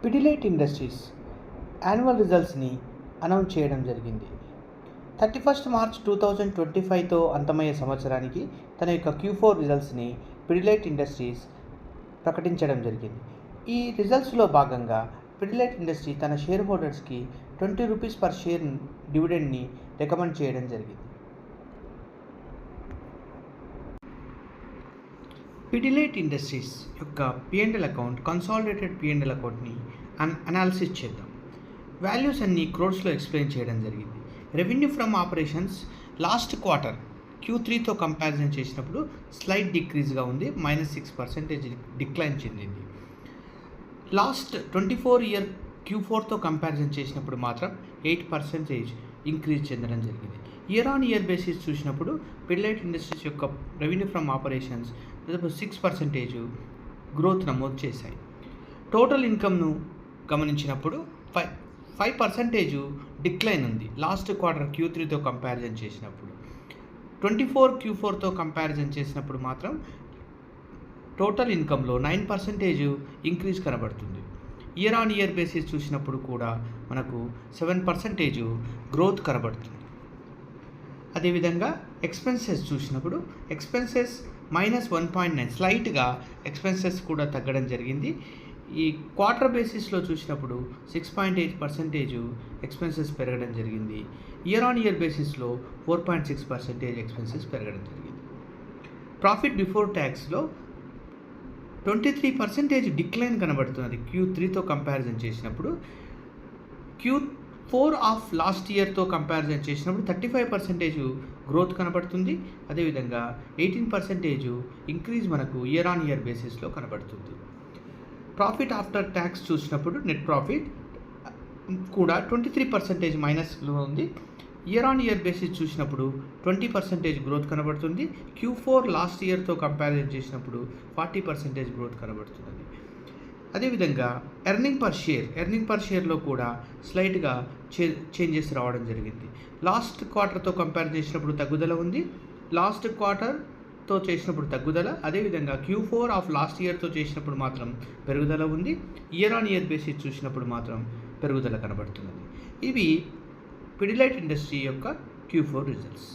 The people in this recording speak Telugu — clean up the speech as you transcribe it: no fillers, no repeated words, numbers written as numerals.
పిడిలైట్ ఇండస్ట్రీస్ యాన్యువల్ రిజల్ట్స్ని అనౌన్స్ చేయడం జరిగింది. 31 మార్చ్ 2025తో అంతమయ్యే సంవత్సరానికి తన యొక్క Q4 రిజల్ట్స్ని పిడిలైట్ ఇండస్ట్రీస్ ప్రకటించడం జరిగింది. ఈ రిజల్ట్స్లో భాగంగా పిడిలైట్ ఇండస్ట్రీ తన షేర్ హోల్డర్స్కి ₹20 పర్ షేర్ డివిడెండ్ని రికమెండ్ చేయడం జరిగింది. పిడిలైట్ ఇండస్ట్రీస్ యొక్క P&L అకౌంట్, కన్సాలిడేటెడ్ P&L అకౌంట్ని అనాలిసిస్ చేద్దాం. వాల్యూస్ అన్ని క్రోర్స్లో ఎక్స్ప్లెయిన్ చేయడం జరిగింది. Revenue from operations last quarter Q3తో కంపారిజన్ చేసినప్పుడు స్లైట్ డిక్రీజ్గా ఉంది, -6% డిక్లైన్ చెందింది. లాస్ట్ 24 ఇయర్ Q4తో కంపారిజన్ చేసినప్పుడు మాత్రం 8% ఇంక్రీజ్ చెందడం జరిగింది. ఇయర్ ఆన్ ఇయర్ బేసిస్ చూసినప్పుడు పిడిలైట్ ఇండస్ట్రీస్ యొక్క రెవెన్యూ ఫ్రమ్ ఆపరేషన్స్ 6% గ్రోత్ నమోదు చేశాయి. టోటల్ ఇన్కమ్ను గమనించినప్పుడు 5% డిక్లైన్ ఉంది లాస్ట్ క్వార్టర్ Q3తో కంపారిజన్ చేసినప్పుడు. 24 Q4తో కంపారిజన్ చేసినప్పుడు మాత్రం టోటల్ ఇన్కంలో 9% ఇంక్రీజ్ కనబడుతుంది. ఇయర్ ఆన్ ఇయర్ బేసిస్ చూసినప్పుడు కూడా మనకు 7% గ్రోత్ కనబడుతుంది. అదేవిధంగా ఎక్స్పెన్సెస్ చూసినప్పుడు ఎక్స్పెన్సెస్ -1.9 స్లైట్గా ఎక్స్పెన్సెస్ కూడా తగ్గడం జరిగింది. ఈ క్వార్టర్ బేసిస్లో చూసినప్పుడు 6.8% ఎక్స్పెన్సెస్ పెరగడం జరిగింది. ఇయర్ ఆన్ ఇయర్ బేసిస్లో 4.6% ఎక్స్పెన్సెస్ పెరగడం జరిగింది. ప్రాఫిట్ బిఫోర్ ట్యాక్స్లో 23% డిక్లైన్ కనబడుతున్నది Q3తో కంపారిజన్ చేసినప్పుడు. Q4 ఆఫ్ లాస్ట్ ఇయర్తో కంపారిజన్ చేసినప్పుడు 35% గ్రోత్ కనబడుతుంది. అదేవిధంగా 18% ఇంక్రీజ్ మనకు ఇయర్ ఆన్ ఇయర్ బేసిస్లో కనబడుతుంది. ప్రాఫిట్ ఆఫ్టర్ ట్యాక్స్ చూసినప్పుడు నెట్ ప్రాఫిట్ కూడా 23% మైనస్లో ఉంది. ఇయర్ ఆన్ ఇయర్ బేసిస్ చూసినప్పుడు 20% గ్రోత్ కనబడుతుంది. Q4 లాస్ట్ ఇయర్తో కంపారిజన్ చేసినప్పుడు 40% గ్రోత్ కనబడుతుంది. అదేవిధంగా ఎర్నింగ్ పర్ షేర్లో కూడా స్లైట్గా చేంజెస్ రావడం జరిగింది. లాస్ట్ క్వార్టర్తో కంపేర్ చేసినప్పుడు తగ్గుదల ఉంది, లాస్ట్ క్వార్టర్తో చేసినప్పుడు తగ్గుదల. అదేవిధంగా Q4 ఆఫ్ లాస్ట్ ఇయర్తో చేసినప్పుడు మాత్రం పెరుగుదల ఉంది. ఇయర్ ఆన్ ఇయర్ బేసిస్ చూసినప్పుడు మాత్రం పెరుగుదల కనబడుతున్నది. ఇవి పిడిలైట్ ఇండస్ట్రీ యొక్క Q4 రిజల్ట్స్.